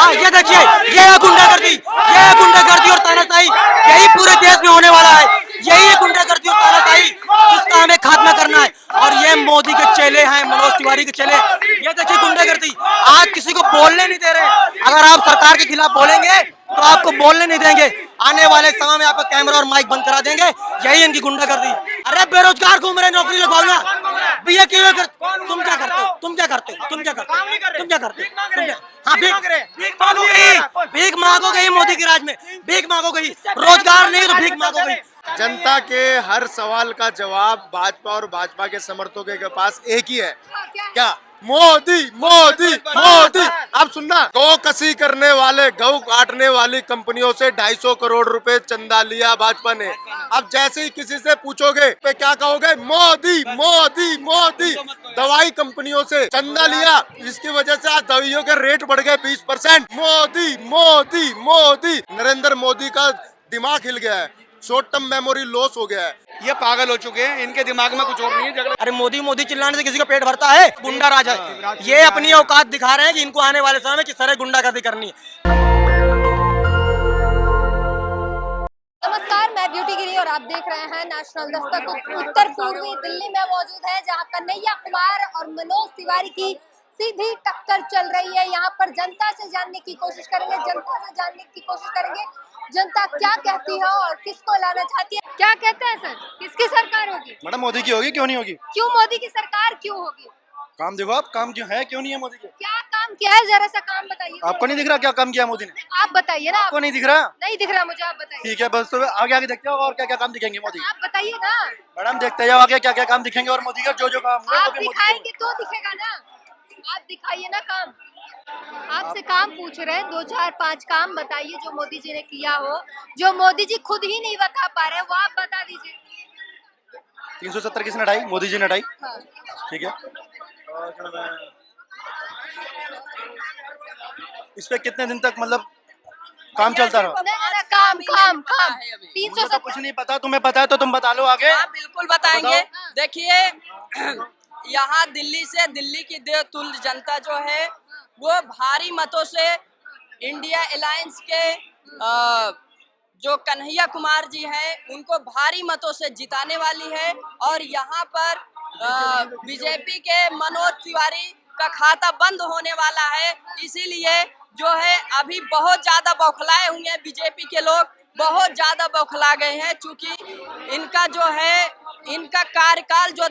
हाँ ये देखिए, ये है गुंडागर्दी, ये है गुंडागर्दी और तानाशाही, यही पूरे देश में होने वाला है। यही है गुंडागर्दी और तानाशाही जिसका हमें खात्मा करना है। और ये मोदी के चेले हैं, मनोज तिवारी के चेले। ये देखिए गुंडागर्दी, आज किसी को बोलने नहीं दे रहे। अगर आप सरकार के खिलाफ बोलेंगे तो आपको बोलने नहीं देंगे। आने वाले समय में आपका कैमरा और माइक बंद करा देंगे। यही इनकी गुंडागर्दी। अरे बेरोजगार घूम रहे, नौकरी लगवाओ ना भैया। क्यों कर, तुम क्या करते हो? तुम क्या करते हो? तुम क्या करते हो? तुम क्या करते हो? तुम क्या, हाँ भीख मांगोगे ही मोदी के राज में, भीख मांगोगे ही। रोजगार नहीं तो भीख मांगोगे। जनता के हर सवाल का जवाब भाजपा और भाजपा के समर्थकों के पास एक ही है, क्या? मोदी मोदी मोदी। अब सुनना, गौ कसी करने वाले, गौ काटने वाली कंपनियों से 250 करोड़ रुपए चंदा लिया भाजपा ने। अब जैसे ही किसी से पूछोगे पे क्या कहोगे? मोदी मोदी मोदी। दवाई कंपनियों से चंदा लिया, जिसकी वजह से आज दवाइयों के रेट बढ़ गए 20%। मोदी मोदी मोदी। नरेंद्र मोदी का दिमाग हिल गया है, शॉर्ट टर्म मेमोरी लॉस हो गया है। ये पागल हो चुके हैं, इनके दिमाग में कुछ और नहीं है। अरे मोदी मोदी चिल्लाने से किसी का पेट भरता है? गुंडा राज है। ये अपनी औकात दिखा रहे हैं कि इनको आने वाले समय में किस तरह गुंडागर्दी करनी है। नमस्कार, मैं ब्यूटी गिरी और आप देख रहे हैं नेशनल दस्तक। उत्तर पूर्वी दिल्ली में मौजूद है, जहां कन्हैया कुमार और मनोज तिवारी की सीधी टक्कर चल रही है। यहाँ पर जनता से जानने की कोशिश करेंगे, जनता क्या कहती है और किसको लाना चाहती है। क्या कहते हैं सर, किसकी सरकार होगी? मैडम मोदी की होगी, क्यों नहीं होगी? क्यों मोदी की सरकार क्यों होगी? काम देखो आप, काम क्यों है, क्यों नहीं है मोदी के? क्या काम किया है, जरा सा काम बताइए। आपको नहीं दिख रहा क्या काम किया मोदी ने? आप बताइए ना। आपको नहीं दिख रहा? नहीं दिख रहा मुझे, आप बताइए। ठीक है, बस तो आगे आगे देखते हो और क्या क्या काम दिखेंगे मोदी। आप बताइए ना। मैडम देखते जाओ आगे क्या क्या काम दिखेंगे और मोदी का जो जो काम आप दिखाएंगे तो दिखेगा ना। आप दिखाइए ना काम। आपसे काम पूछ रहे हैं, 2 4 5 काम बताइए जो मोदी जी ने किया हो, जो मोदी जी खुद ही नहीं बता पा रहे, वो आप बता दीजिए। 370 किसने हटाई? मोदी जी ने हटाई। हाँ। ठीक है, इस पे कितने दिन तक मतलब काम चलता रहा? काम 370 कुछ नहीं पता, तुम्हें पता है तो तुम बता लो आगे। हाँ बिल्कुल बताएंगे। देखिए यहाँ दिल्ली से, दिल्ली की देवतुल्य जनता जो है वो भारी मतों से इंडिया अलायंस के जो कन्हैया कुमार जी हैं उनको भारी मतों से जिताने वाली है। और यहाँ पर बीजेपी के मनोज तिवारी का खाता बंद होने वाला है। इसीलिए जो है अभी बहुत ज्यादा बौखलाए हुए हैं बीजेपी के लोग, बहुत ज्यादा बौखला गए हैं। चूंकि इनका जो है, इनका कार्यकाल जो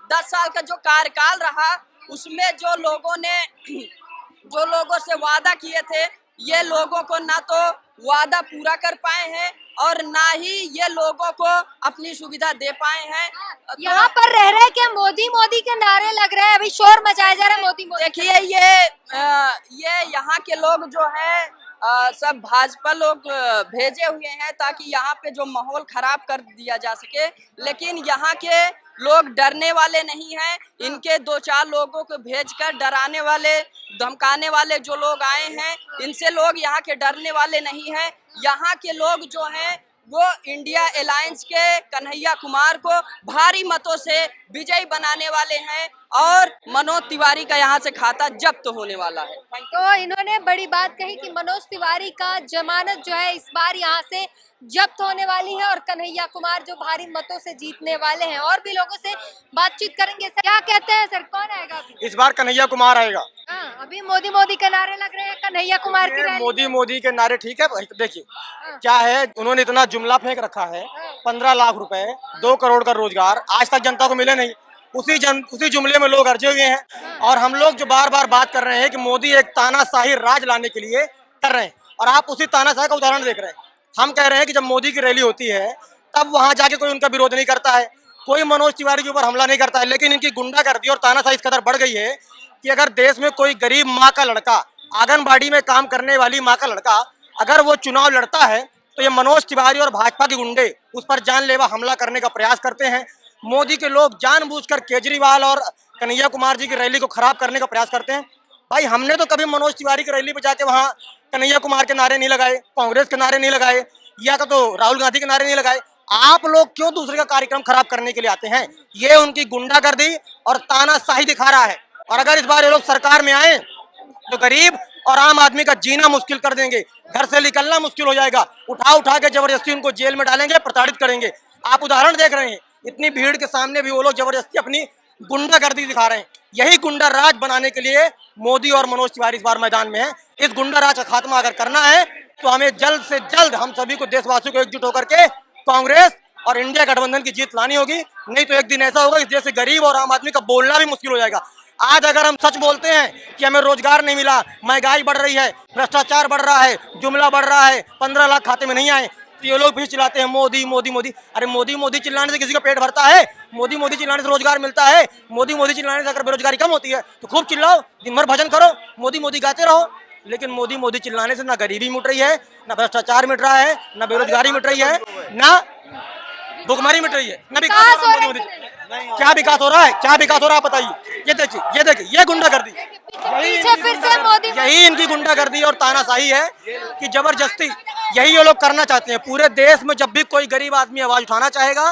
10 साल का जो कार्यकाल रहा, उसमें जो लोगों से वादा किए थे, ये लोगों को ना तो वादा पूरा कर पाए हैं और ना ही ये लोगों को अपनी सुविधा दे पाए हैं। यहाँ पर रह रहे के मोदी मोदी के नारे लग रहे हैं, अभी शोर मचाया जा रहा है मोदी मोदी। देखिए ये यहाँ के लोग जो है सब भाजपा लोग भेजे हुए हैं ताकि यहाँ पे जो माहौल खराब कर दिया जा सके। लेकिन यहाँ के लोग डरने वाले नहीं हैं। इनके 2 4 लोगों को भेजकर डराने वाले, धमकाने वाले जो लोग आए हैं, इनसे लोग यहाँ के डरने वाले नहीं हैं। यहाँ के लोग जो हैं वो इंडिया अलायंस के कन्हैया कुमार को भारी मतों से विजयी बनाने वाले हैं और मनोज तिवारी का यहाँ से खाता जब्त होने वाला है। तो इन्होंने बड़ी बात कही कि मनोज तिवारी का जमानत जो है इस बार यहाँ से जब्त होने वाली है और कन्हैया कुमार जो भारी मतों से जीतने वाले हैं। और भी लोगों से बातचीत करेंगे। सर क्या कहते हैं, सर कौन आएगा अभी? इस बार कन्हैया कुमार आएगा। हाँ, अभी मोदी मोदी के नारे लग रहे हैं, कन्हैया कुमार की रैली। मोदी मोदी के नारे ठीक है। देखिए क्या है, उन्होंने इतना जुमला फेंक रखा है, 15 लाख रुपए, 2 करोड़ का रोजगार, आज तक जनता को मिले नहीं। उसी जुमले में लोग अर्जे हुए हैं। और हम लोग जो बार बार बात कर रहे हैं कि मोदी एक तानाशाही राज लाने के लिए कर रहे हैं, और आप उसी तानाशाही का उदाहरण देख रहे हैं। हम कह रहे हैं कि जब मोदी की रैली होती है तब वहां जाके कोई उनका विरोध नहीं करता है, कोई मनोज तिवारी के ऊपर हमला नहीं करता है। लेकिन इनकी गुंडागर्दी और तानाशाही इस कदर बढ़ गई है कि अगर देश में कोई गरीब माँ का लड़का, आंगनबाड़ी में काम करने वाली माँ का लड़का, अगर वो चुनाव लड़ता है तो ये मनोज तिवारी और भाजपा के गुंडे उस पर जानलेवा हमला करने का प्रयास करते हैं। मोदी के लोग जानबूझकर केजरीवाल और कन्हैया कुमार जी की रैली को खराब करने का प्रयास करते हैं। भाई हमने तो कभी मनोज तिवारी की रैली पे जाके वहाँ कन्हैया कुमार के नारे नहीं लगाए, कांग्रेस के नारे नहीं लगाए, या तो राहुल गांधी के नारे नहीं लगाए। आप लोग क्यों दूसरे का कार्यक्रम खराब करने के लिए आते हैं? ये उनकी गुंडागर्दी और तानाशाही दिखा रहा है। और अगर इस बार ये लोग सरकार में आए तो गरीब और आम आदमी का जीना मुश्किल कर देंगे, घर से निकलना मुश्किल हो जाएगा, उठा उठा के जबरदस्ती उनको जेल में डालेंगे, प्रताड़ित करेंगे। आप उदाहरण देख रहे हैं, इतनी भीड़ के सामने भी वो लोग जबरदस्ती अपनी गुंडागर्दी दिखा रहे हैं। यही गुंडा राज बनाने के लिए मोदी और मनोज तिवारी इस बार मैदान में है। इस गुंडा राज का खात्मा अगर करना है तो हमें जल्द से जल्द हम सभी को, देशवासियों को एकजुट होकर के कांग्रेस और इंडिया गठबंधन की जीत लानी होगी। नहीं तो एक दिन ऐसा होगा इस देश से गरीब और आम आदमी का बोलना भी मुश्किल हो जाएगा। आज अगर हम सच बोलते हैं कि हमें रोजगार नहीं मिला, महंगाई बढ़ रही है, भ्रष्टाचार बढ़ रहा है, जुमला बढ़ रहा है, 15 लाख खाते में नहीं आए, तो ये लोग भी चिल्लाते हैं मोदी मोदी मोदी। अरे मोदी मोदी चिल्लाने से किसी का पेट भरता है? मोदी मोदी चिल्लाने से रोजगार मिलता है? मोदी मोदी चिल्लाने से अगर बेरोजगारी कम होती है तो खूब चिल्लाओ, दिन भर भजन करो, मोदी मोदी गाते रहो। लेकिन मोदी मोदी चिल्लाने से ना गरीबी मिट रही है, ना भ्रष्टाचार मिट रहा है, ना बेरोजगारी मिट रही है, ना भुखमरी मिट रही है, ना विकास हो रहा है। मोदी क्या विकास हो रहा है? क्या विकास हो रहा है बताइए? ये देखिए, ये देखिए, ये गुंडागर्दी, पीछे फिर से मोदी, यही इनकी गुंडागर्दी और तानाशाही है कि जबरदस्ती यही ये लोग करना चाहते हैं। पूरे देश में जब भी कोई गरीब आदमी आवाज उठाना चाहेगा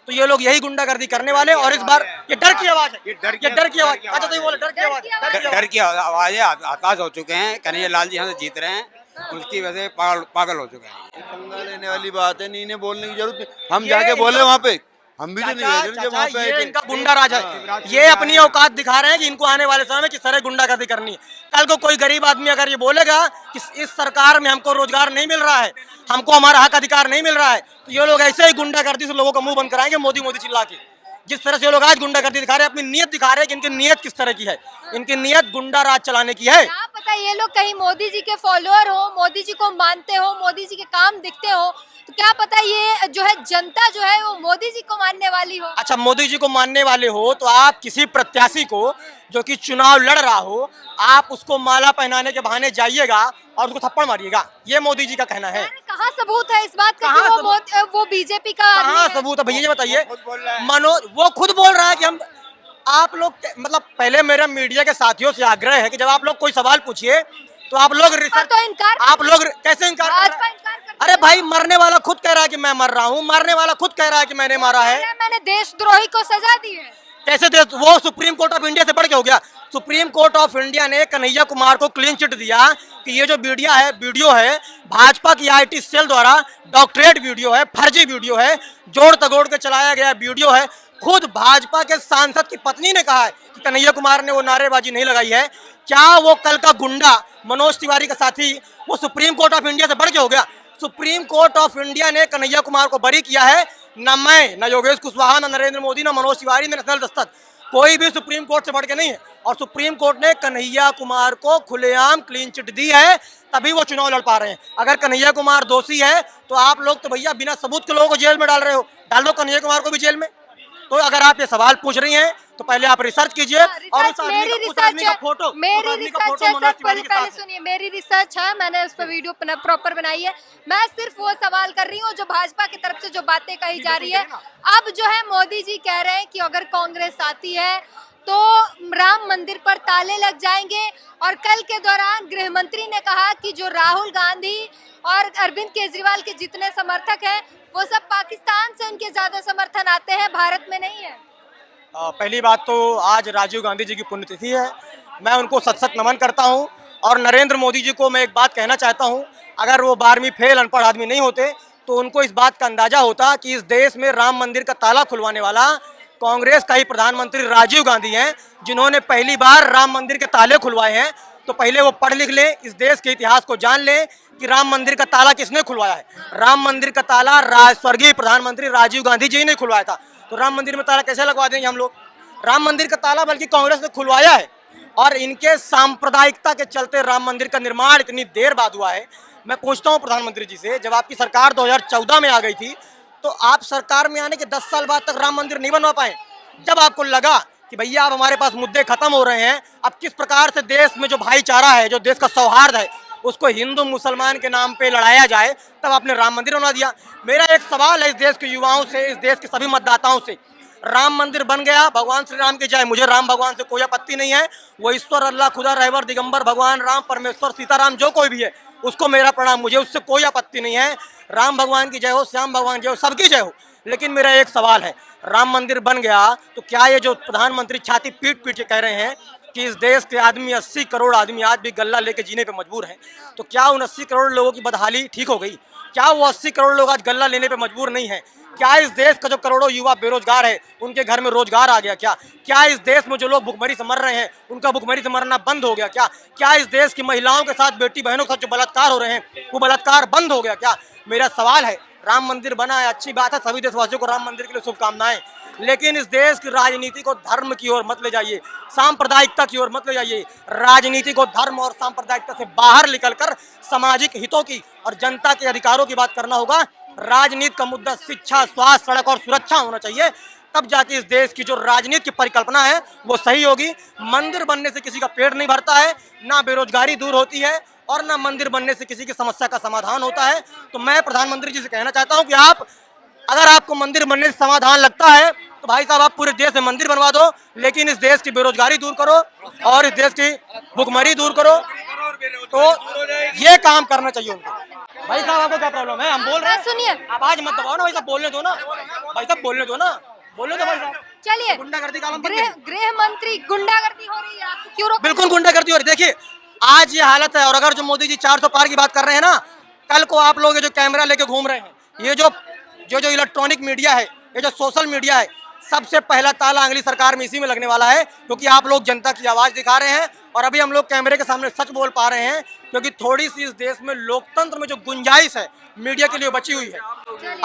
तो ये लोग यही गुंडागर्दी करने वाले। और इस बार ये डर की आवाज है, ये डर की आवाज। अच्छा तो ये बोले डर की आवाज, डर की आवाज है। हताश हो चुके हैं, कन्हैया लाल जी यहाँ से जीत रहे हैं, उसकी वजह से पागल हो चुके हैं। पंगा लेने वाली बात है, नहीं इन्हें बोलने की जरूरत नहीं। हम जाके बोले वहाँ पे, हम भी तो नहीं गए थे जब वहाँ पे आए ये थे। इनका गुंडा राज है। ये अपनी औकात दिखा रहे हैं कि इनको आने वाले समय में किस तरह गुंडागर्दी करनी है। कल को कोई गरीब आदमी अगर ये बोलेगा कि इस सरकार में हमको रोजगार नहीं मिल रहा है, हमको हमारा हक अधिकार नहीं मिल रहा है, तो ये लोग ऐसे ही गुंडागर्दी से लोगों का मुंह बंद कराएंगे मोदी मोदी चिल्ला के। जिस तरह से ये लोग आज गुंडागर्दी दिखा रहे हैं, अपनी नीयत दिखा रहे हैं कि इनकी नीयत किस तरह की है। इनकी नीयत गुंडा राज चलाने की है। क्या पता ये लोग कहीं मोदी जी के फॉलोअर हो, मोदी जी को मानते हो, मोदी जी के काम दिखते हो, तो क्या पता ये जो है जनता जो है वो मोदी जी को मानने वाली हो। अच्छा मोदी जी को मानने वाले हो तो आप किसी प्रत्याशी को जो कि चुनाव लड़ रहा हो, आप उसको माला पहनाने के बहाने जाइएगा और उसको थप्पड़ मारिएगा, ये मोदी जी का कहना है। कहाँ सबूत है इस बात का कि वो बीजेपी का आदमी कहाँ है? सबूत है भैया ये बताइए। मनोज वो खुद बोल रहा है कि हम, आप लोग मतलब पहले मेरा मीडिया के साथियों से आग्रह है कि जब आप लोग कोई सवाल पूछिए तो आप लोग रिसर्च, तो इनकार, आप लोग कैसे इनकार कर रहे हैं? अरे भाई मरने वाला खुद कह रहा है कि मैं मर रहा हूँ, मारने वाला खुद कह रहा है कि मैंने मारा है। मैंने देशद्रोही को सजा दी है। कैसे देश, वो सुप्रीम कोर्ट ऑफ इंडिया से बढ़ के हो गया। सुप्रीम कोर्ट ऑफ इंडिया ने कन्हैया कुमार को क्लीन चिट दिया कि ये जो वीडियो है भाजपा की आईटी सेल द्वारा डॉक्टरेट वीडियो है, फर्जी वीडियो है, जोड़ तगोड़ के चलाया गया वीडियो है। खुद भाजपा के सांसद की पत्नी ने कहा है कि कन्हैया कुमार ने वो नारेबाजी नहीं लगाई है। क्या वो कल का गुंडा मनोज तिवारी का साथी वो सुप्रीम कोर्ट ऑफ इंडिया से बढ़ के हो गया? सुप्रीम कोर्ट ऑफ इंडिया ने कन्हैया कुमार को बरी किया है। न मैं, न योगेश कुशवाहा, न नरेंद्र मोदी, न मनोज तिवारी, न नेशनल दस्तक, कोई भी सुप्रीम कोर्ट से बढ़ के नहीं है। और सुप्रीम कोर्ट ने कन्हैया कुमार को खुलेआम क्लीन चिट दी है, तभी वो चुनाव लड़ पा रहे हैं। अगर कन्हैया कुमार दोषी है तो आप लोग तो भैया बिना सबूत के लोगों को जेल में डाल रहे हो, डाल दो कन्हैया कुमार को भी जेल में। तो अगर आप ये सवाल पूछ रही हैं तो पहले आप रिसर्च कीजिए। और मेरी रिसर्च है, पहले सुनिए, मेरी रिसर्च है, मैंने उस पर वीडियो प्रॉपर बनाई है। मैं सिर्फ वो सवाल कर रही हूँ जो भाजपा की तरफ से जो बातें कही जा रही है। अब जो है मोदी जी कह रहे हैं कि अगर कांग्रेस आती है तो राम मंदिर पर ताले लग जाएंगे। और कल के दौरान गृह मंत्री ने कहा कि जो राहुल गांधी और अरविंद केजरीवाल के जितने समर्थक हैं वो सब पाकिस्तान से उनके ज्यादा समर्थन आते हैं, भारत में नहीं है। पहली बात तो आज राजीव गांधी जी की पुण्यतिथि है, मैं उनको सत सत नमन करता हूं। और नरेंद्र मोदी जी को मैं एक बात कहना चाहता हूं, अगर वो 12वीं फेल अनपढ़ आदमी नहीं होते तो उनको इस बात का अंदाजा होता कि इस देश में राम मंदिर का ताला खुलवाने वाला कांग्रेस का ही प्रधानमंत्री राजीव गांधी हैं, जिन्होंने पहली बार राम मंदिर के ताले खुलवाए हैं। तो पहले वो पढ़ लिख लें, इस देश के इतिहास को जान लें कि राम मंदिर का ताला किसने खुलवाया है। राम मंदिर का ताला स्वर्गीय प्रधानमंत्री राजीव गांधी जी ने खुलवाया था। तो राम मंदिर में ताला कैसे लगवा देंगे हम लोग? राम मंदिर का ताला बल्कि कांग्रेस ने खुलवाया है। और इनके सांप्रदायिकता के चलते राम मंदिर का निर्माण इतनी देर बाद हुआ है। मैं पूछता हूँ प्रधानमंत्री जी से, जब आपकी सरकार 2014 में आ गई थी तो आप सरकार में आने के 10 साल बाद तक राम मंदिर नहीं बनवा पाए। जब आपको लगा कि भैया अब हमारे पास मुद्दे खत्म हो रहे हैं, अब किस प्रकार से देश में जो भाईचारा है, जो देश का सौहार्द है, उसको हिंदू मुसलमान के नाम पे लड़ाया जाए, तब आपने राम मंदिर बना दिया। मेरा एक सवाल है इस देश के युवाओं से, इस देश के सभी मतदाताओं से, राम मंदिर बन गया, भगवान श्री राम की जय, मुझे राम भगवान से कोई आपत्ति नहीं है। वो ईश्वर अल्लाह खुदा रहबर दिगंबर भगवान राम परमेश्वर सीताराम जो कोई भी है उसको मेरा प्रणाम, मुझे उससे कोई आपत्ति नहीं है। राम भगवान की जय हो, श्याम भगवान की जय हो, सबकी जय हो। लेकिन मेरा एक सवाल है, राम मंदिर बन गया तो क्या ये जो प्रधानमंत्री छाती पीट पीट के कह रहे हैं कि इस देश के आदमी 80 करोड़ आदमी आज भी गल्ला लेके जीने पे मजबूर हैं, तो क्या उन 80 करोड़ लोगों की बदहाली ठीक हो गई? क्या वो 80 करोड़ लोग आज गल्ला लेने पे मजबूर नहीं है? क्या इस देश का जो करोड़ों युवा बेरोजगार है उनके घर में रोजगार आ गया? क्या इस देश में जो लोग भुखमरी से मर रहे हैं उनका भुखमरी से मरना बंद हो गया? क्या इस देश की महिलाओं के साथ, बेटी बहनों के साथ जो बलात्कार हो रहे हैं वो बलात्कार बंद हो गया क्या? मेरा सवाल है। राम मंदिर बना है, अच्छी बात है, सभी देशवासियों को राम मंदिर के लिए शुभकामनाएं, लेकिन इस देश की राजनीति को धर्म की ओर मत ले जाइए, सांप्रदायिकता की ओर मत ले जाइए। राजनीति को धर्म और सांप्रदायिकता से बाहर निकलकर सामाजिक हितों की और जनता के अधिकारों की बात करना होगा। राजनीति का मुद्दा शिक्षा, स्वास्थ्य, सड़क और सुरक्षा होना चाहिए, तब जाके इस देश की जो राजनीति की परिकल्पना है वो सही होगी। मंदिर बनने से किसी का पेट नहीं भरता है, ना बेरोजगारी दूर होती है और ना मंदिर बनने से किसी की समस्या का समाधान होता है। तो मैं प्रधानमंत्री जी से कहना चाहता हूं कि आप, अगर आपको मंदिर बनने से समाधान लगता है तो भाई साहब आप पूरे देश में मंदिर बनवा दो, लेकिन इस देश की बेरोजगारी दूर करो और इस देश की भुखमरी दूर करो। तो ये काम करना चाहिए उनको। भाई साहब आपको क्या प्रॉब्लम है? हम बोल रहे हैं, सुनिए, आवाज मत दबाओ ना भाई साहब, बोलने दो ना भाई साहब, बोलने दो ना, बोलने दो भाई साहब। चलिए, गुंडागर्दी का आलम गृह मंत्री, गुंडागर्दी हो रही है, आपको क्यों रोक? बिल्कुल गुंडागर्दी हो रही है। देखिए आज ये हालत है, और अगर जो मोदी जी 400 पार की बात कर रहे हैं ना, कल को आप लोग ये जो कैमरा लेके घूम रहे हैं, ये जो इलेक्ट्रॉनिक मीडिया है, ये जो सोशल मीडिया है, सबसे पहला ताला अगली सरकार में इसी में लगने वाला है, क्योंकि आप लोग जनता की आवाज दिखा रहे हैं और अभी हम लोग कैमरे के सामने सच बोल पा रहे हैं, क्योंकि थोड़ी सी इस देश में लोकतंत्र में जो गुंजाइश है मीडिया के लिए बची हुई है।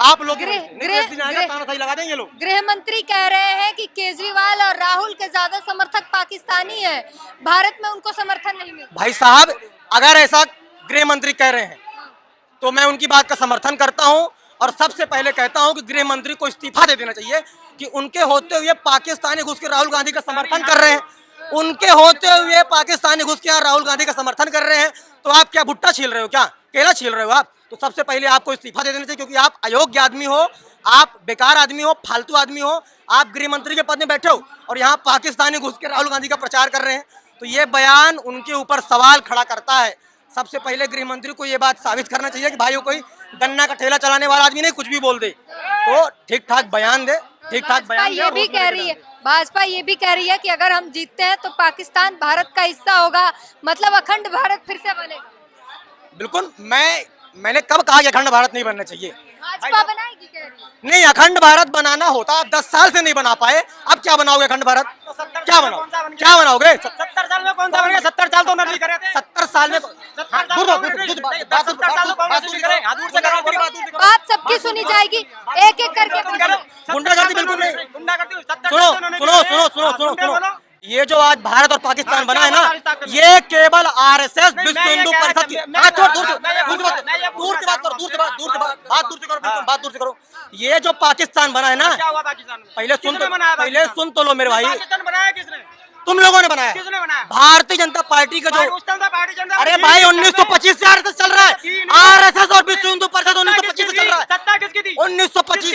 आप लोग सही लगा देंगे लोग। गृह मंत्री कह रहे हैं कि केजरीवाल और राहुल के ज्यादा समर्थक पाकिस्तानी हैं, भारत में उनको समर्थन नहीं मिलता। भाई साहब अगर ऐसा गृह मंत्री कह रहे हैं तो मैं उनकी बात का समर्थन करता हूं, और सबसे पहले कहता हूं कि गृह मंत्री को इस्तीफा दे देना चाहिए कि उनके होते हुए पाकिस्तानी घुस के राहुल गांधी का समर्थन कर रहे हैं, उनके होते हुए पाकिस्तानी घुस के यहाँ राहुल गांधी का समर्थन कर रहे हैं, तो आप क्या भुट्टा छील रहे हो? क्या केला छील रहे हो आप? तो सबसे पहले आपको इस्तीफा दे देना चाहिए, क्योंकि आप अयोग्य आदमी हो, आप बेकार आदमी हो, फालतू आदमी हो। आप गृह मंत्री के पद में बैठे हो और यहाँ पाकिस्तानी घुस के राहुल गांधी का प्रचार कर रहे हैं, तो ये बयान उनके ऊपर सवाल खड़ा करता है। सबसे पहले गृह मंत्री को ये बात साबित करना चाहिए कि भाई कोई गन्ना का ठेला चलाने वाला आदमी नहीं कुछ भी बोल दे, तो ठीक ठाक बयान दे, ठीक ठाक बयान दे। ये भी कह रही है, भाजपा ये भी कह रही है कि अगर हम जीतते हैं तो पाकिस्तान भारत का हिस्सा होगा, मतलब अखंड भारत फिर से बनेगा। बिल्कुल, मैंने कब कहा कि अखंड भारत नहीं बनना चाहिए? भाजपा बनाएगी कह रही है। नहीं, अखंड भारत बनाना होता, आप 10 साल से नहीं बना पाए, अब क्या बनाओगे अखंड भारत? क्या बनाओगे? 70 साल में कौन सा बनेगा? 70 साल तो नकली करे थे। 70 साल में बात सबकी सुनी जाएगी, एक एक करके। गुंडागर्दी बिल्कुल नहीं। सुनो, ये जो आज भारत और पाकिस्तान बना है ना, ये केवल आरएसएस, विश्व हिंदू परिषद की दूर से करो। ये जो पाकिस्तान बना है ना, पहले सुन तो लो मेरे भाई, तुम लोगों ने बनाया, भारतीय जनता पार्टी का जो, अरे भाई 1925 से आरएसएस चल रहा है, आरएसएस और विश्व हिंदू परिषद 1925 से चल रहा है। 1925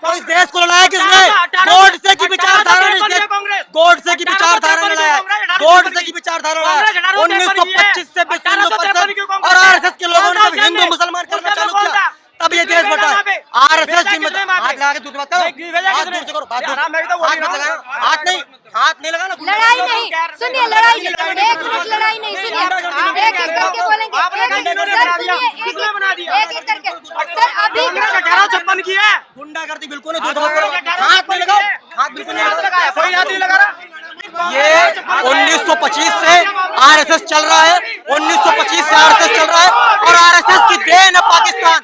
तो इस देश को लड़ाया किसने? गोडसे की विचारधारा ने, गोडसे की विचारधारा ने लड़ाया, गोडसे की विचारधारा लड़ाया 1925 से विश्व हिंदू परिषद और आरएसएस के लोगों ने जब हिंदू मुसलमान करना चालू किया तब ये देश बटा। आरएसएस की हाथ लगा के दूर बात करो, हाथ दूर से करो, हाथ नहीं लगाना। लड़ाई नहीं, सुनिए, लड़ाई नहीं, 1 मिनट लड़ाई नहीं, सुनिए, एक एक करके बोलेंगे, एक एक करके। सर अभी 1856 की है गुंडागर्दी बिल्कुल नहीं, हाथ नहीं लगाओ, हाथ बिल्कुल नहीं लगाओ, कोई हाथ नहीं लगा रहा। ये 1925 से आरएसएस चल रहा है, 1925 से आरएसएस चल रहा है और आरएसएस की देन है पाकिस्तान।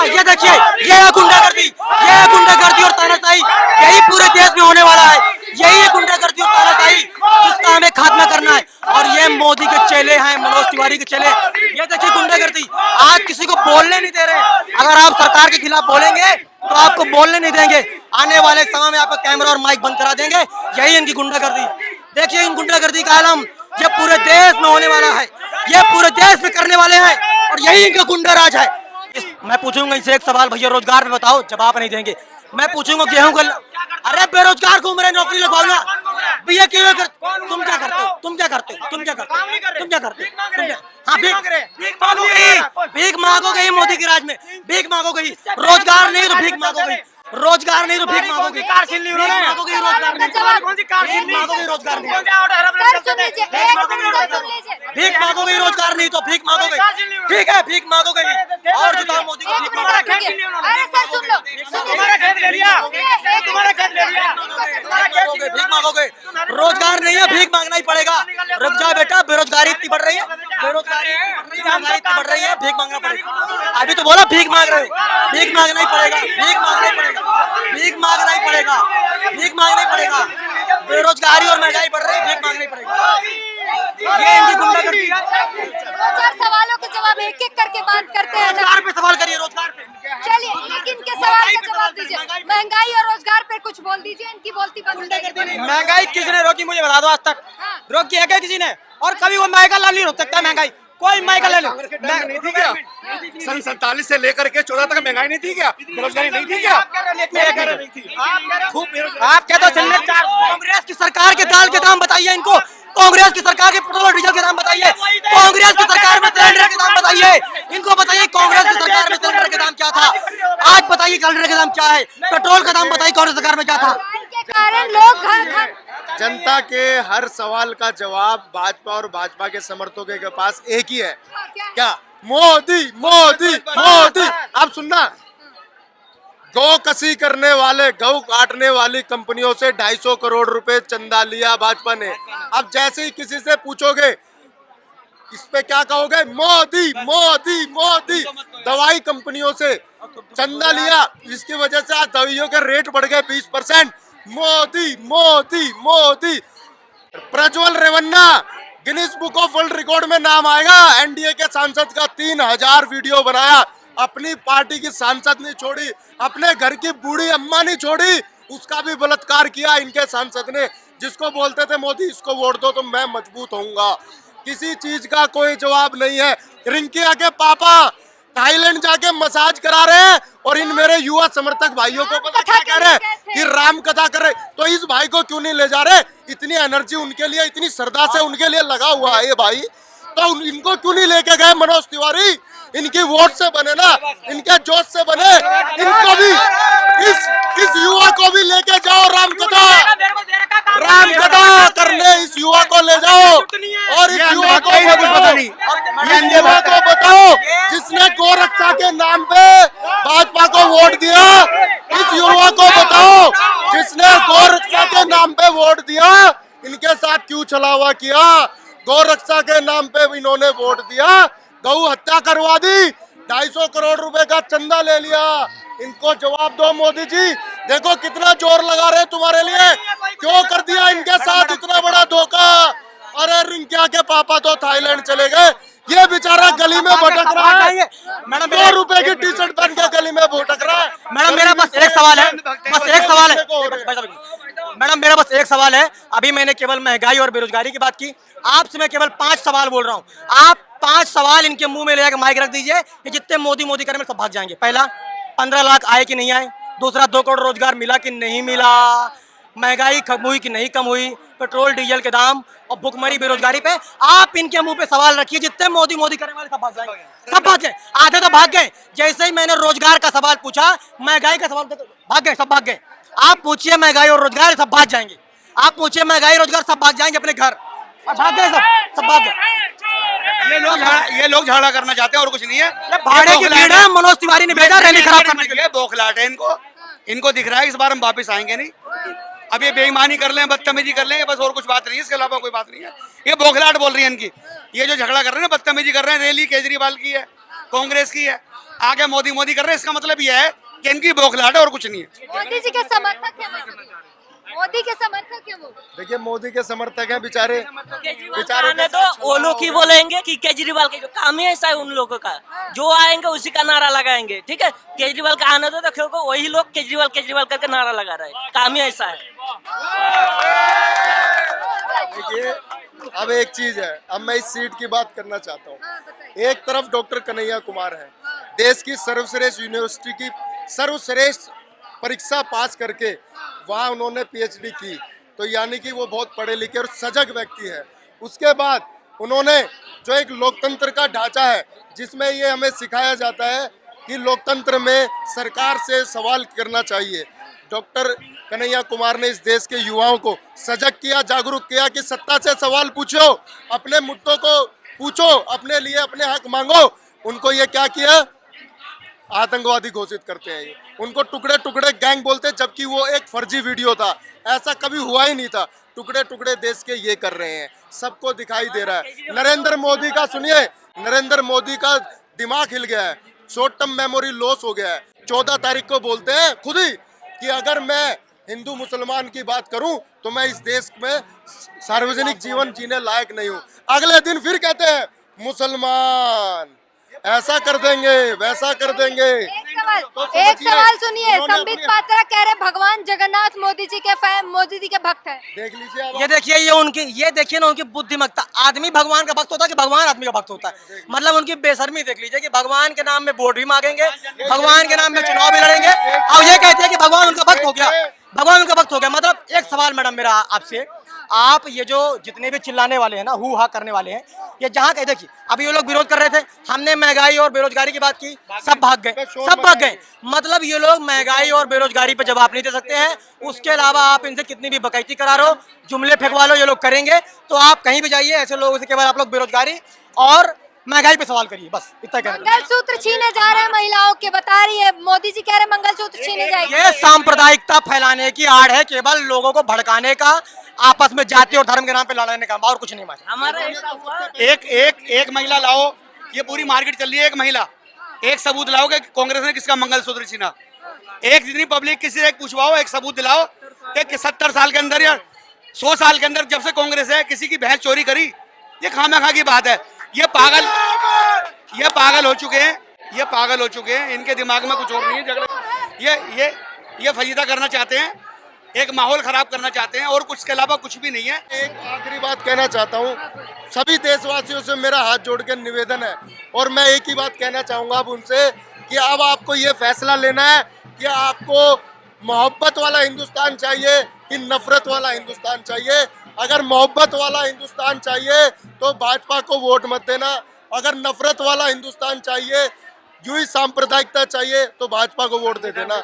ये देखिए, ये है गुंडागर्दी और तानाशाही, यही पूरे देश में होने वाला है, यही है गुंडागर्दी और तानाशाही जिसका हमें खात्मा करना है। और ये मोदी के चेले हैं, मनोज तिवारी के चेले। ये देखिए गुंडागर्दी, आज किसी को बोलने नहीं दे रहे। अगर आप सरकार के खिलाफ बोलेंगे तो आपको बोलने नहीं देंगे, आने वाले समय में आपका कैमरा और माइक बंद करा देंगे। यही इनकी गुंडागर्दी। देखिए इन गुंडागर्दी का आलम ये पूरे देश में होने वाला है, ये पूरे देश में करने वाले हैं और यही इनका गुंडा राज है। मैं पूछूंगा इनसे एक सवाल, भैया रोजगार पे बताओ, जवाब नहीं देंगे। मैं पूछूंगा गेहूं का, अरे बेरोजगार घूम रहे, नौकरी लगवाओ ना भैया, क्यों कर? तुम क्या करते हो? हाँ भीख मांगोगे ही मोदी के राज में, भीख मांगोगे ही, रोजगार नहीं तो भीख मांगोगे। रोजगार नहीं तो भीख मांगोगे, कार छीन ली उन्होंने, मांगोगे रोजगार नहीं, कौन सी कार छीन ली, मांगोगे रोजगार नहीं, सर सुन लीजिए, एक मिनट सुन लीजिए, भीख मांगोगे रोजगार नहीं तो भीख मांगोगे, ठीक है भीख मांगोगे और जिताओ मोदी को, एक मिनट रुकिए, अरे सर सुन लो, तुम्हारा खेत ले लिया, तुम्हारा खेत ले लिया, भीख मांगोगे, रोजगार नहीं है भीख मांगना ही पड़ेगा। रुक जाओ बेटा, बेरोजगारी इतनी बढ़ रही है, बेरोजगारी महंगाई इतनी बढ़ रही है, भीख मांगना पड़ेगा। अभी तो बोला भीख मांग रहे हो, भीख मांगना ही पड़ेगा, भीख मांगना ही पड़ेगा, भीख मांगना ही पड़ेगा, भीख मांगना ही पड़ेगा। बेरोजगारी और महंगाई बढ़ रही है, भीख मांगना ही पड़ेगा। ये इनकी गुंडागर्दी है। दो चार सवालों के जवाब एक एक करके बात करते हैं ना। रोजगार पे सवाल करिए, रोजगार पे। चलिए एक इनके सवाल का जवाब दीजिए, महंगाई और रोजगार पे कुछ बोल दीजिए, इनकी बोलती बंद करिए। महंगाई किसने रोकी मुझे बता दो आज तक, रोकी है क्या किसी ने? और कभी वो महंगा लाल नहीं रोक सकता महंगाई, कोई महंगा ले लो। नहीं थी क्या? सन 47 से लेकर के 14 तक महंगाई नहीं थी क्या? बेरोजगारी नहीं थी क्या? आप क्या तो कांग्रेस की सरकार के दाल के दाम बताइए इनको, कांग्रेस की सरकार के पेट्रोल और डीजल के दाम बताइए, कांग्रेस की सरकार में सिलेंडर के दाम बताइए इनको, बताइए कांग्रेस की सरकार में सिलेंडर के दाम क्या था, आज बताइए सिलेंडर के दाम क्या है, पेट्रोल का दाम बताइए कांग्रेस सरकार में क्या था। के कारण लोग घर जनता के हर सवाल का जवाब भाजपा और भाजपा के समर्थकों के पास एक ही है, क्या? मोदी मोदी मोदी। आप सुनना, गौ कसी करने वाले, गौ काटने वाली कंपनियों से 250 करोड़ रुपए चंदा लिया भाजपा ने। अब जैसे ही किसी से पूछोगे इस पे क्या कहोगे? मोदी मोदी मोदी। दवाई कंपनियों से चंदा लिया, जिसकी वजह से आज दवाइयों के रेट बढ़ गए 20%। Modi Modi Modi. Prajwal Revanna Guinness book of world record में नाम आएगा। एनडीए के सांसद का 3000 वीडियो बनाया, अपनी पार्टी की सांसद नहीं छोड़ी, अपने घर की बूढ़ी अम्मा नहीं छोड़ी, उसका भी बलात्कार किया इनके सांसद ने। जिसको बोलते थे मोदी इसको वोट दो तो मैं मजबूत होऊंगा, किसी चीज का कोई जवाब नहीं है। रिंकिया के पापा थाईलैंड जाके मसाज करा रहे हैं और इन मेरे युवा समर्थक भाइयों को पता क्या कह रहे हैं कि राम कथा कर रहे, तो इस भाई को क्यों नहीं ले जा रहे? इतनी एनर्जी उनके लिए, इतनी श्रद्धा से उनके लिए लगा हुआ है ये भाई, तो इनको क्यों नहीं लेके गए? मनोज तिवारी इनकी वोट से बने ना, इनके जोश से बने, इनको भी इस युवा को भी लेके जाओ, राम कथा करने इस युवा को ले जाओ और इस युवा को बताओ जिसने गोरक्षा के नाम पे भाजपा को वोट दिया। इस युवा को बताओ जिसने गोरक्षा के नाम पे वोट दिया, इनके साथ क्यों छलावा किया? गोरक्षा के नाम पे इन्होंने वोट दिया, गौ हत्या करवा दी, 250 करोड़ रुपए का चंदा ले लिया। इनको जवाब दो मोदी जी, देखो कितना जोर लगा रहे हैं तुम्हारे लिए, क्यों कर दिया इनके साथ इतना बड़ा धोखा? अरे रिंकिया के पापा तो थाईलैंड चले गए, ये बेचारा गली में भटक रहा है, मैडम 2 रुपए की टी शर्ट पहन के गली में भटक रहा है। मैडम मेरा बस एक सवाल है, बस एक सवाल है मैडम, मेरा बस एक सवाल है। अभी मैंने केवल महंगाई और बेरोजगारी की बात की, आपसे मैं केवल 5 सवाल बोल रहा हूँ। आप 5 सवाल इनके मुंह में ले जाकर माइक रख दीजिए, ये जितने मोदी मोदी करें सब भाग जाएंगे। पहला, 15 लाख आए कि नहीं आए? दूसरा, 2 करोड़ रोजगार मिला कि नहीं मिला? महंगाई कम हुई कि नहीं कम हुई? पेट्रोल डीजल के दाम और भुखमरी बेरोजगारी पे आप इनके मुंह पे सवाल रखिए, जितने मोदी मोदी करने वाले सब भाग जाएंगे, सब भाग गए, आधे तो भाग गए। जैसे ही मैंने रोजगार का सवाल पूछा, महंगाई का सवाल भाग गए, सब भाग गए। आप पूछिए महंगाई और रोजगार, सब भाग जाएंगे। आप पूछिए महंगाई रोजगार, सब भाग जाएंगे अपने घर, भाग गए, सब भाग गए। ये लोग झगड़ा करना चाहते हैं और कुछ नहीं है। भाड़े की भीड़ है, मनोज तिवारी ने भेजा रैली खराब करने के लिए। बौखलाहट है इनको दिख रहा है इस बार हम वापस आएंगे नहीं। अब ये बेईमानी कर लें, बदतमीजी कर लेंगे, बस और कुछ बात नहीं है, इसके अलावा कोई बात नहीं है। ये बौखलाहट बोल रही है इनकी, ये जो झगड़ा कर रहे हैं, बदतमीजी कर रहे हैं, रैली केजरीवाल की है, कांग्रेस की है, आगे मोदी मोदी कर रहे हैं, इसका मतलब ये है कि इनकी बौखलाहट है और कुछ नहीं है। मोदी जी के समर्थक है, मोदी के समर्थक है वो। देखिए मोदी के समर्थक हैं बेचारे, बेचारे तो वो लोग ही बोलेंगे कि केजरीवाल के जो काम ही ऐसा है उन लोगों का, जो आएंगे उसी का नारा लगाएंगे। ठीक है, केजरीवाल का आने दो, तो क्योंकि वही लोग केजरीवाल केजरीवाल करके नारा लगा रहे हैं, काम ही ऐसा है। देखिए अब एक चीज है, अब मैं इस सीट की बात करना चाहता हूँ। एक तरफ डॉक्टर कन्हैया कुमार है, देश की सर्वश्रेष्ठ यूनिवर्सिटी की सर्वश्रेष्ठ परीक्षा पास करके वहाँ उन्होंने पीएचडी की, तो यानी कि वो बहुत पढ़े लिखे और सजग व्यक्ति है। उसके बाद उन्होंने जो एक लोकतंत्र का ढांचा है, जिसमें ये हमें सिखाया जाता है कि लोकतंत्र में सरकार से सवाल करना चाहिए। डॉक्टर कन्हैया कुमार ने इस देश के युवाओं को सजग किया, जागरूक किया कि सत्ता से सवाल पूछो, अपने मुद्दों को पूछो, अपने लिए अपने हक मांगो। उनको ये क्या किया, आतंकवादी घोषित करते हैं। ये उनको टुकड़े टुकड़े गैंग बोलते, जबकि वो एक फर्जी वीडियो था, ऐसा कभी हुआ ही नहीं था। टुकड़े टुकड़े देश के ये कर रहे हैं, सबको दिखाई दे रहा है। नरेंद्र मोदी का सुनिए, नरेंद्र मोदी का दिमाग हिल गया है, शॉर्ट टर्म मेमोरी लॉस हो गया है। 14 तारीख को बोलते हैं खुद ही कि अगर मैं हिंदू मुसलमान की बात करूं तो मैं इस देश में सार्वजनिक जीवन जीने लायक नहीं हूं। अगले दिन फिर कहते हैं मुसलमान, ऐसा कर देंगे, वैसा कर देंगे। एक सवाल सुनिए, संबित पात्रा कह रहे भगवान जगन्नाथ मोदी जी के फैन, मोदी जी के भक्त हैं। देख लीजिए, ये देखिए, ये देखिए ना उनकी बुद्धिमत्ता। आदमी भगवान का भक्त होता है कि भगवान आदमी का भक्त होता है? मतलब उनकी बेशर्मी देख लीजिए कि भगवान के नाम में वोट भी मांगेंगे, भगवान के नाम में चुनाव भी लड़ेंगे, और ये कहते हैं कि भगवान उनका भक्त हो गया, भगवान उनका भक्त हो गया। मतलब एक सवाल मैडम मेरा आपसे, आप ये जो जितने भी चिल्लाने वाले हैं ना, हु हा करने वाले हैं, ये जहाँ कहे, देखिए अभी ये लोग विरोध कर रहे थे, हमने महंगाई और बेरोजगारी की बात की, सब भाग गए, सब भाग गए। मतलब ये लोग महंगाई और बेरोजगारी पे जवाब नहीं दे सकते हैं। उसके अलावा आप इनसे कितनी भी बकैती करा लो, जुमले फेंकवा लो, ये लोग करेंगे। तो आप कहीं भी जाइए, ऐसे लोगों से केवल आप लोग बेरोजगारी और महंगाई पे सवाल करिए, बस इतना कहना। मंगलसूत्र छीने जा रहे हैं महिलाओं के, बता रही है मोदी जी कह रहे मंगलसूत्र छीने जाएंगे। ये सांप्रदायिकता फैलाने की आड़ है, केवल लोगों को भड़काने का, आपस में जाति और धर्म के नाम पे लड़ने का, और कुछ नहीं। हमारा ऐसा हुआ, एक महिला लाओ, ये पूरी मार्केट चल रही है। एक महिला, एक सबूत लाओ कि कांग्रेस ने किसका मंगलसूत्र छीना। एक जितनी पब्लिक किसी से पूछवाओ, एक सबूत दिलाओ कि 70 साल के अंदर या 100 साल के अंदर जब से कांग्रेस है किसी की भैंस चोरी करी। ये खामखा की बात है। ये पागल हो चुके हैं, ये पागल हो चुके हैं। इनके दिमाग में कुछ और नहीं है, झगड़े ये फजीता करना चाहते हैं, एक माहौल खराब करना चाहते हैं, और कुछ के अलावा कुछ भी नहीं है। एक आखिरी बात कहना चाहता हूँ, सभी देशवासियों से मेरा हाथ जोड़ के निवेदन है, और मैं एक ही बात कहना चाहूँगा अब उनसे कि अब आपको ये फैसला लेना है कि आपको मोहब्बत वाला हिंदुस्तान चाहिए कि नफरत वाला हिंदुस्तान चाहिए। अगर मोहब्बत वाला हिंदुस्तान चाहिए तो भाजपा को वोट मत देना, अगर नफरत वाला हिंदुस्तान चाहिए, यूं ही सांप्रदायिकता चाहिए, तो भाजपा को वोट दे देना।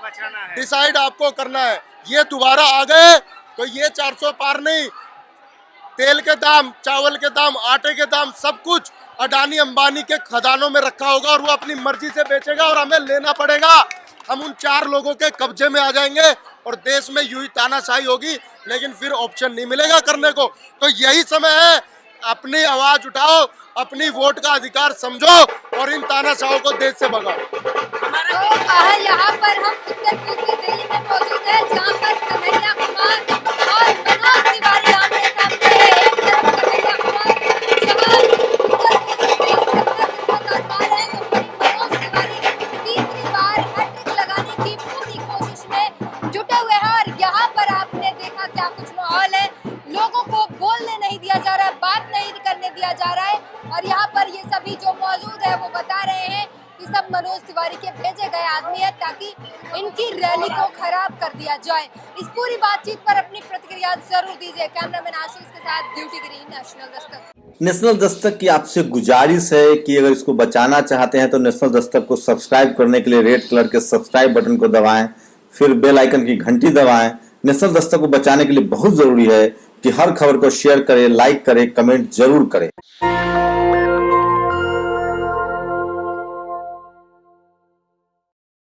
डिसाइड आपको करना है। ये दोबारा आ गए तो ये 400 पार नहीं, तेल के दाम, चावल के दाम, आटे के दाम, सब कुछ अडानी अंबानी के खदानों में रखा होगा, और वो अपनी मर्जी से बेचेगा और हमें लेना पड़ेगा। हम उन 4 लोगों के कब्जे में आ जाएंगे और देश में यूं ही तानाशाही होगी, लेकिन फिर ऑप्शन नहीं मिलेगा करने को। तो यही समय है, अपनी आवाज उठाओ, अपनी वोट का अधिकार समझो और इन तानाशाहों को देश से भगाओ। तो यहाँ पर हम उत्तर पूर्वी दिल्ली में मौजूद है, जहाँ पर कन्हैया कुमार और मनोज तिवारी आमने सामने हैं। एक तरफ कन्हैया कुमार जहाँ उत्तर पूर्वी दिल्ली से अपना किस्मत आजमा रहे हैं, तो वहीं मनोज तिवारी तीसरी बार हैट्रिक लगाने की पूरी कोशिश में जुटे हुए हैं। और यहाँ पर आपने देखा क्या कुछ माहौल है, लोगों को बोलने नहीं दिया जा रहा है, बात नहीं करने दिया जा रहा है। और यहाँ पर ये सभी जो मौजूद है वो बता रहे हैं कि सब मनोज तिवारी के भेजे गए आदमी है, ताकि इनकी रैली को खराब कर दिया जाए। इस पूरी बातचीत पर अपनी प्रतिक्रिया जरूर दीजिए। कैमरामैन आशीष के साथ duty green, national Dastak. National Dastak की आपसे गुजारिश है कि अगर इसको बचाना चाहते हैं तो नेशनल दस्तक को सब्सक्राइब करने के लिए रेड कलर के सब्सक्राइब बटन को दबाएं, फिर बेल आइकन की घंटी दबाएं। नेशनल दस्तक को बचाने के लिए बहुत जरूरी है कि हर खबर को शेयर करें, लाइक करें, कमेंट जरूर करें।